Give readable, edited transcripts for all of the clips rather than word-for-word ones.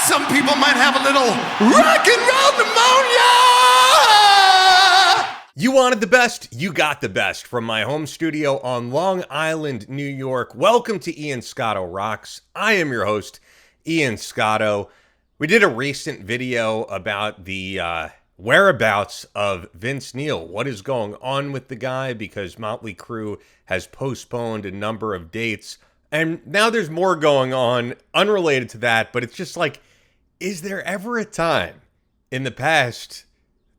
Some people might have a little rock and roll pneumonia. You wanted the best, you got the best. From my home studio on Long Island, New York, welcome to Ian Scotto Rocks. I am your host, Ian Scotto. We did a recent video about the whereabouts of Vince Neil. What is going on with the guy? Because Mötley Crüe has postponed a number of dates. And now there's more going on unrelated to that. But it's just like, is there ever a time in the past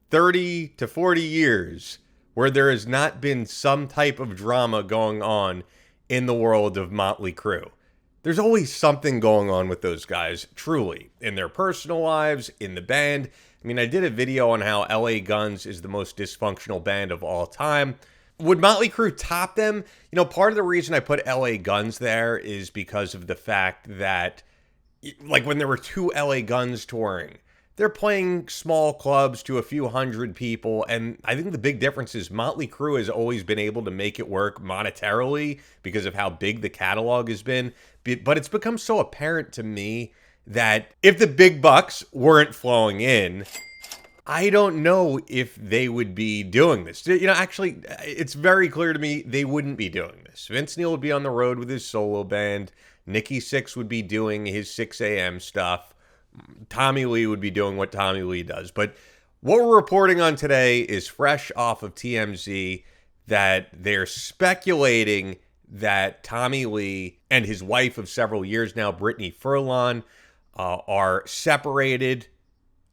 30 to 40 years where there has not been some type of drama going on in the world of Mötley Crüe? There's always something going on with those guys, truly, in their personal lives, in the band. I mean, I did a video on how LA Guns is the most dysfunctional band of all time. Would Mötley Crüe top them? You know, part of the reason I put LA Guns there is because of the fact that, like, when there were two LA Guns touring, they're playing small clubs to a few hundred people, and I think the big difference is Mötley Crüe has always been able to make it work monetarily because of how big the catalog has been. But it's become so apparent to me that if the big bucks weren't flowing in, I don't know if they would be doing this. You know, actually, it's very clear to me they wouldn't be doing this. Vince Neil would be on the road with his solo band. Nikki Sixx would be doing his 6 a.m. stuff. Tommy Lee would be doing what Tommy Lee does. But what we're reporting on today is fresh off of TMZ that they're speculating that Tommy Lee and his wife of several years now, Brittany Furlan, are separated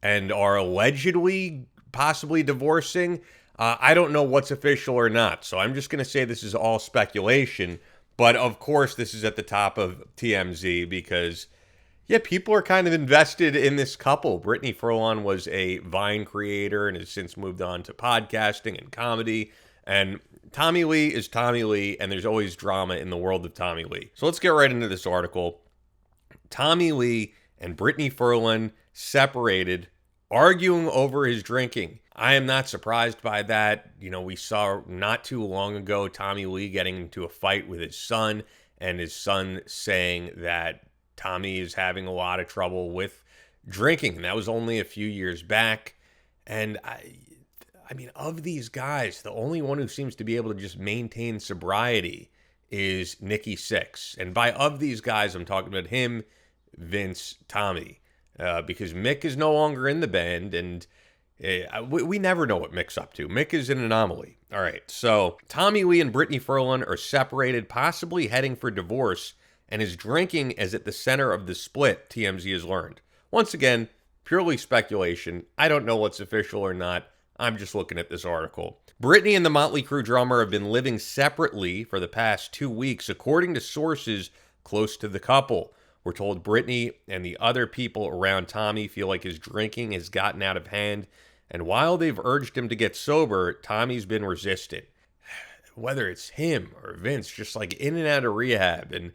and are allegedly possibly divorcing. I don't know what's official or not, so I'm just going to say this is all speculation. But of course, this is at the top of TMZ because, yeah, people are kind of invested in this couple. Brittany Furlan was a Vine creator and has since moved on to podcasting and comedy. And Tommy Lee is Tommy Lee, and there's always drama in the world of Tommy Lee. So let's get right into this article. Tommy Lee and Brittany Furlan separated, arguing over his drinking. I am not surprised by that. You know, we saw not too long ago Tommy Lee getting into a fight with his son, and his son saying that Tommy is having a lot of trouble with drinking. And that was only a few years back. And I mean, of these guys, the only one who seems to be able to just maintain sobriety is Nikki Sixx. And by of these guys, I'm talking about him, Vince, Tommy, because Mick is no longer in the band. And we never know what Mick's up to. Mick is an anomaly. All right. So Tommy Lee and Brittany Furlan are separated, possibly heading for divorce. And his drinking is at the center of the split, TMZ has learned. Once again, purely speculation. I don't know what's official or not. I'm just looking at this article. Brittany and the Mötley Crüe drummer have been living separately for the past 2 weeks, according to sources close to the couple. We're told Brittany and the other people around Tommy feel like his drinking has gotten out of hand. And while they've urged him to get sober, Tommy's been resistant. Whether it's him or Vince, just like in and out of rehab. And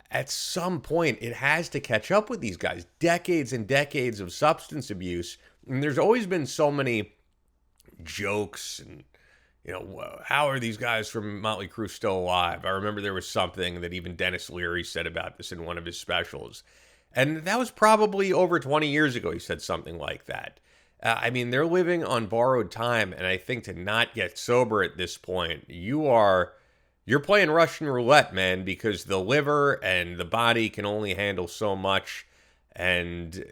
at some point, it has to catch up with these guys. Decades and decades of substance abuse. And there's always been so many jokes and, you know, how are these guys from Mötley Crüe still alive? I remember there was something that even Dennis Leary said about this in one of his specials. And that was probably over 20 years ago he said something like that. I mean, they're living on borrowed time. And I think to not get sober at this point, you're playing Russian roulette, man, because the liver and the body can only handle so much. And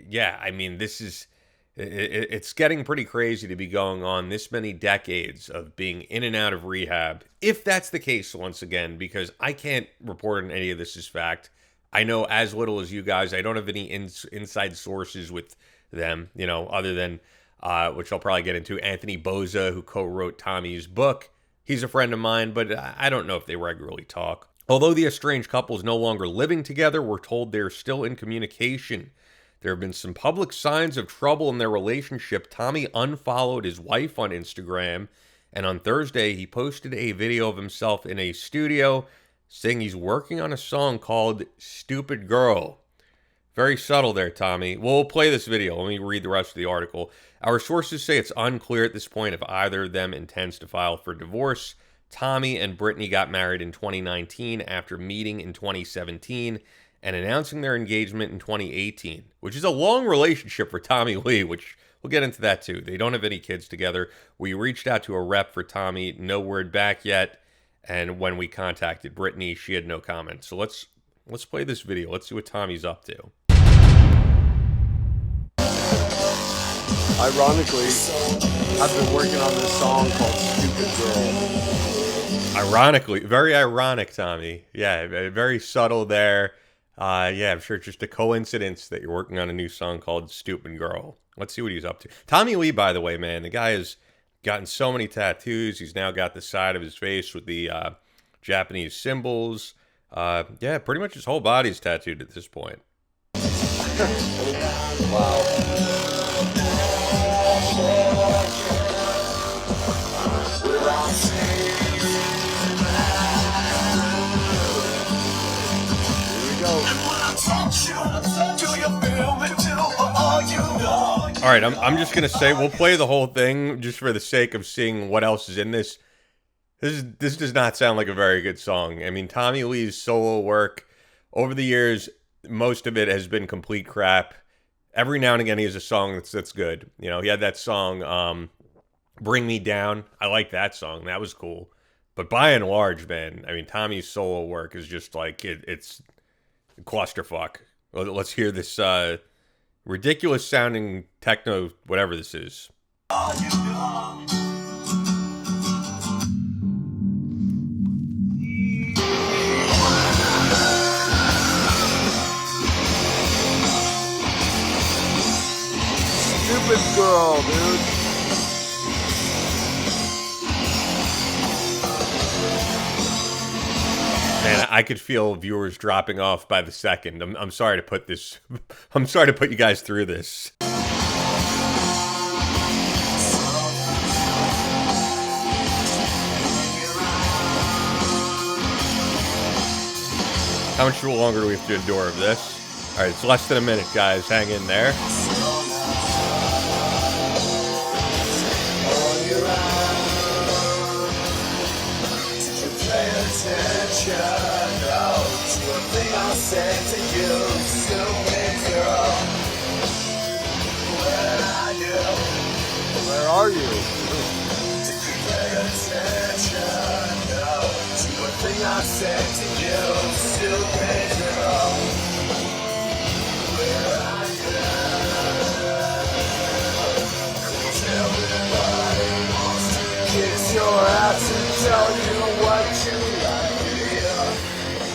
yeah, I mean, it's getting pretty crazy to be going on this many decades of being in and out of rehab. If that's the case, once again, because I can't report on any of this as fact. I know as little as you guys. I don't have any inside sources with them, you know, other than, which I'll probably get into, Anthony Boza, who co-wrote Tommy's book. He's a friend of mine, but I don't know if they regularly talk. Although the estranged couple is no longer living together, we're told they're still in communication. There have been some public signs of trouble in their relationship. Tommy unfollowed his wife on Instagram, and on Thursday, he posted a video of himself in a studio saying he's working on a song called Stupid Girl. Very subtle there, Tommy. We'll play this video. Let me read the rest of the article. Our sources say it's unclear at this point if either of them intends to file for divorce. Tommy and Brittany got married in 2019 after meeting in 2017, and announcing their engagement in 2018, which is a long relationship for Tommy Lee, which we'll get into that too. They don't have any kids together. We reached out to a rep for Tommy, no word back yet. And when we contacted Brittany, she had no comment. So let's play this video. Let's see what Tommy's up to. Ironically, I've been working on this song called Stupid Girl. Ironically, very ironic, Tommy. Yeah, very subtle there. Yeah, I'm sure it's just a coincidence that you're working on a new song called Stupid Girl. Let's see what he's up to. Tommy Lee, by the way, man, the guy has gotten so many tattoos. He's now got the side of his face with the Japanese symbols. Yeah, pretty much his whole body's tattooed at this point. Wow. All right, I'm just gonna say we'll play the whole thing just for the sake of seeing what else is in this. This does not sound like a very good song. I mean, Tommy Lee's solo work over the years, most of it has been complete crap. Every now and again, he has a song that's good. You know, he had that song, "Bring Me Down." I like that song. That was cool. But by and large, man, I mean, Tommy's solo work is just like it's clusterfuck. Let's hear this ridiculous sounding techno, whatever this is. Stupid Girl, dude. Man, I could feel viewers dropping off by the second. I'm sorry to put this. I'm sorry to put you guys through this. How much longer do we have to endure of this? All right, it's less than a minute, guys. Hang in there. Where are you?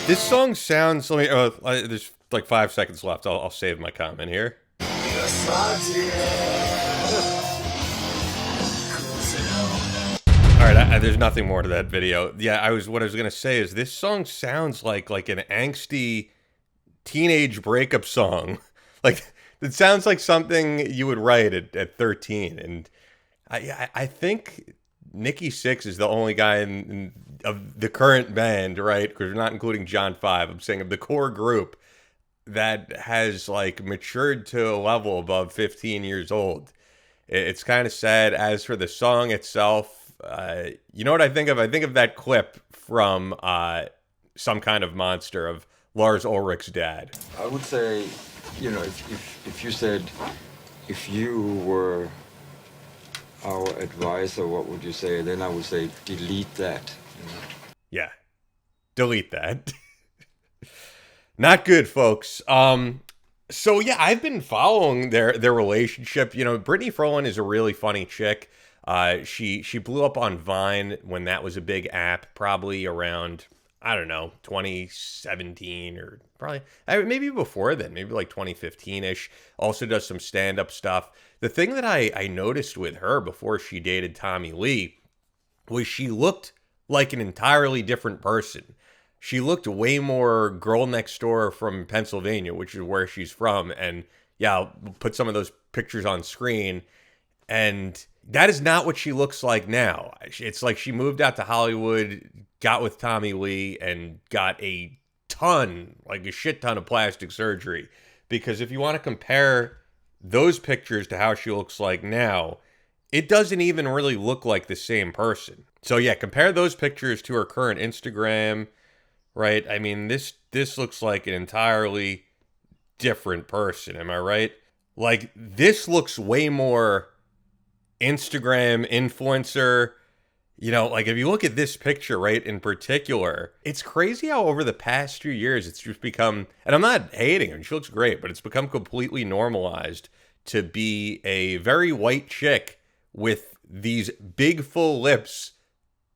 This song sounds. Let me. There's like 5 seconds left. I'll save my comment here. All right, there's nothing more to that video. Yeah, what I was gonna say is this song sounds like an angsty teenage breakup song. Like it sounds like something you would write at 13. And I think Nikki Sixx is the only guy of the current band, right? Because we're not including John 5. I'm saying of the core group that has like matured to a level above 15 years old. It's kind of sad. As for the song itself, you know what I think of? I think of that clip from Some Kind of Monster of Lars Ulrich's dad. I would say, you know, if you said, if you were our advisor, what would you say? Then I would say, delete that. You know? Yeah, delete that. Not good, folks. So yeah, I've been following their relationship. You know, Brittany Furlan is a really funny chick. She blew up on Vine when that was a big app, probably around, I don't know, 2017 or probably maybe before then, maybe like 2015-ish. Also does some stand-up stuff. The thing that I noticed with her before she dated Tommy Lee was she looked like an entirely different person. She looked way more girl next door from Pennsylvania, which is where she's from. And yeah, I'll put some of those pictures on screen. And that is not what she looks like now. It's like she moved out to Hollywood, got with Tommy Lee, and got a shit ton of plastic surgery. Because if you want to compare those pictures to how she looks like now, it doesn't even really look like the same person. So yeah, compare those pictures to her current Instagram, right? I mean, this this looks like an entirely different person. Am I right? Like, this looks way more Instagram influencer. You know, like if you look at this picture, right, in particular, it's crazy how over the past few years it's just become, and I'm not hating her, she looks great, but it's become completely normalized to be a very white chick with these big full lips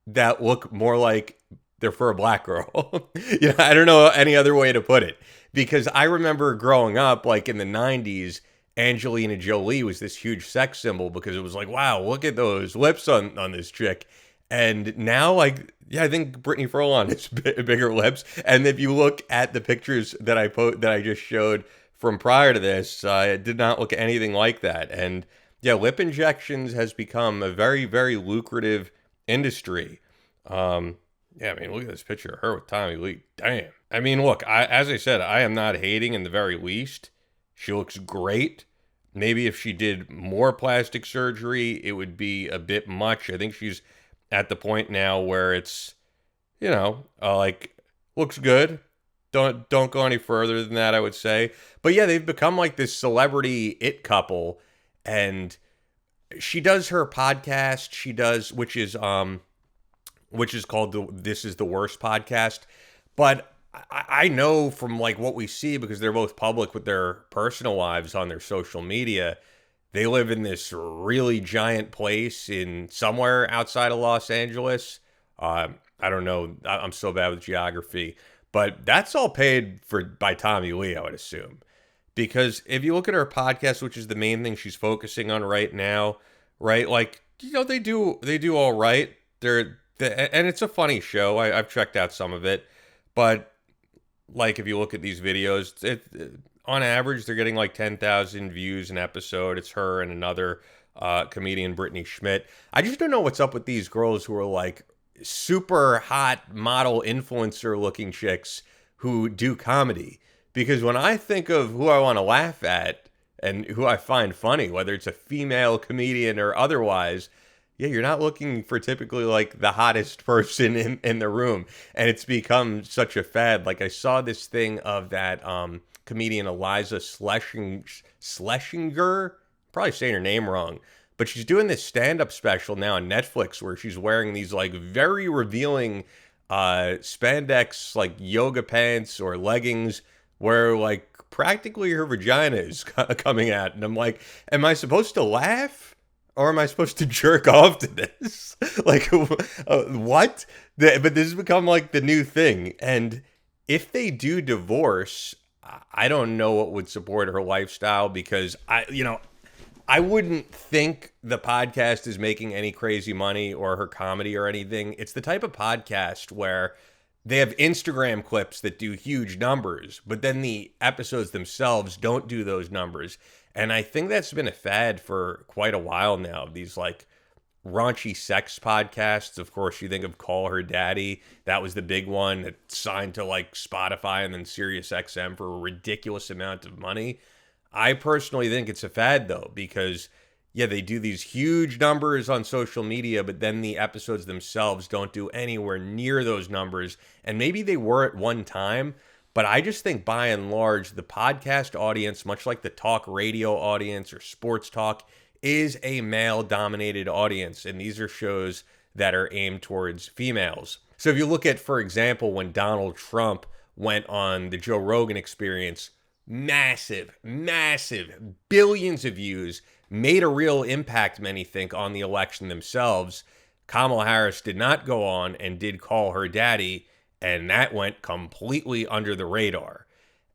that look more like they're for a black girl. You know, I don't know any other way to put it, because I remember growing up, like in the 90s, Angelina Jolie was this huge sex symbol because it was like, wow, look at those lips on this chick. And now, like, yeah, I think Brittany Furlan has bigger lips. And if you look at the pictures that I just showed from prior to this, it did not look anything like that. And yeah, lip injections has become a very, very lucrative industry. Yeah, I mean, look at this picture of her with Tommy Lee. Damn. I mean, look, as I said, I am not hating in the very least. She looks great. Maybe if she did more plastic surgery, it would be a bit much. I think she's at the point now where it's, you know, like, looks good. Don't go any further than that, I would say. But yeah, they've become like this celebrity it couple, and she does her podcast. She does, which is called This Is the Worst podcast. But I know from like what we see, because they're both public with their personal lives on their social media, they live in this really giant place in somewhere outside of Los Angeles. I don't know. I'm so bad with geography, but that's all paid for by Tommy Lee, I would assume. Because if you look at her podcast, which is the main thing she's focusing on right now, right? Like, you know, they do all right. And it's a funny show. I've checked out some of it, but like if you look at these videos, on average, they're getting like 10,000 views an episode. It's her and another comedian, Brittany Schmidt. I just don't know what's up with these girls who are like super hot model influencer looking chicks who do comedy. Because when I think of who I want to laugh at and who I find funny, whether it's a female comedian or otherwise, yeah, you're not looking for typically like the hottest person in the room. And it's become such a fad. Like I saw this thing of that comedian Eliza Schlesinger, probably saying her name wrong, but she's doing this stand-up special now on Netflix where she's wearing these like very revealing spandex like yoga pants or leggings where like practically her vagina is coming out. And I'm like, am I supposed to laugh? Or am I supposed to jerk off to this? Like, what? But this has become like the new thing. And if they do divorce, I don't know what would support her lifestyle, because I wouldn't think the podcast is making any crazy money or her comedy or anything. It's the type of podcast where they have Instagram clips that do huge numbers, but then the episodes themselves don't do those numbers. And I think that's been a fad for quite a while now. These like raunchy sex podcasts. Of course, you think of Call Her Daddy. That was the big one that signed to like Spotify and then Sirius XM for a ridiculous amount of money. I personally think it's a fad though, because yeah, they do these huge numbers on social media, but then the episodes themselves don't do anywhere near those numbers. And maybe they were at one time, but I just think by and large, the podcast audience, much like the talk radio audience or sports talk, is a male-dominated audience. And these are shows that are aimed towards females. So if you look at, for example, when Donald Trump went on the Joe Rogan Experience, massive, billions of views, made a real impact, many think, on the election themselves. Kamala Harris did not go on and did Call Her Daddy, and that went completely under the radar.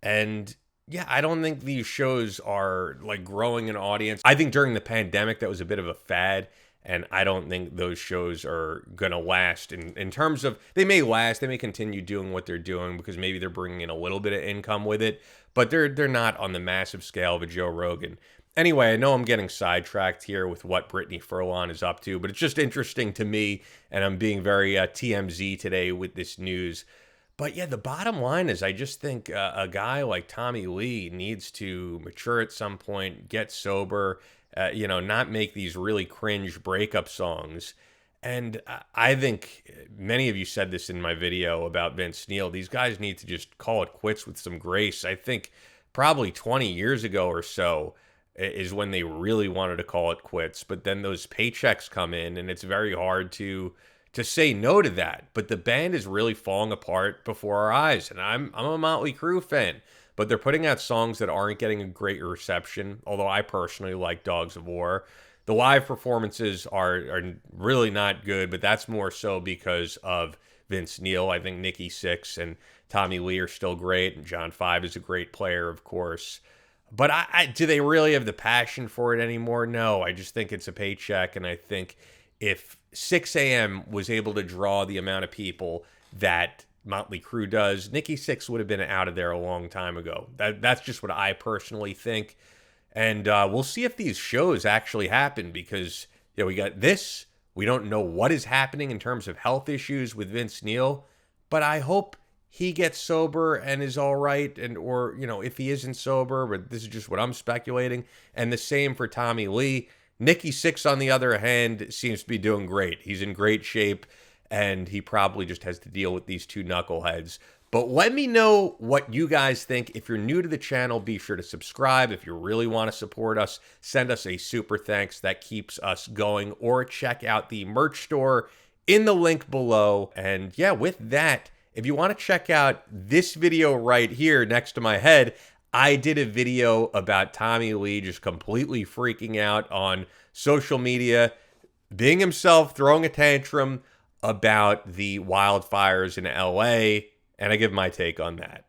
And yeah, I don't think these shows are like growing an audience. I think during the pandemic, that was a bit of a fad. And I don't think those shows are going to last in terms of, they may last, they may continue doing what they're doing because maybe they're bringing in a little bit of income with it, but they're not on the massive scale of a Joe Rogan. Anyway, I know I'm getting sidetracked here with what Brittany Furlan is up to, but it's just interesting to me, and I'm being very TMZ today with this news. But yeah, the bottom line is I just think a guy like Tommy Lee needs to mature at some point, get sober, not make these really cringe breakup songs. And I think many of you said this in my video about Vince Neil. These guys need to just call it quits with some grace. I think probably 20 years ago or so is when they really wanted to call it quits. But then those paychecks come in, and it's very hard to say no to that. But the band is really falling apart before our eyes. And I'm a Mötley Crüe fan, but they're putting out songs that aren't getting a great reception, although I personally like Dogs of War. The live performances are really not good, but that's more so because of Vince Neil. I think Nikki Sixx and Tommy Lee are still great, and John Five is a great player, of course. But do they really have the passion for it anymore? No, I just think it's a paycheck, and I think if 6 a.m. was able to draw the amount of people that Mötley Crüe does, Nikki Sixx would have been out of there a long time ago. That's just what I personally think. And we'll see if these shows actually happen, because we got this. We don't know what is happening in terms of health issues with Vince Neil, but I hope he gets sober and is all right, or if he isn't sober, but this is just what I'm speculating. And the same for Tommy Lee. Nikki Sixx, on the other hand, seems to be doing great. He's in great shape, and he probably just has to deal with these two knuckleheads. But let me know what you guys think. If you're new to the channel, be sure to subscribe. If you really want to support us, send us a super thanks. That keeps us going. Or check out the merch store in the link below. And yeah, with that, if you want to check out this video right here next to my head, I did a video about Tommy Lee just completely freaking out on social media, being himself, throwing a tantrum about the wildfires in LA. And I give my take on that.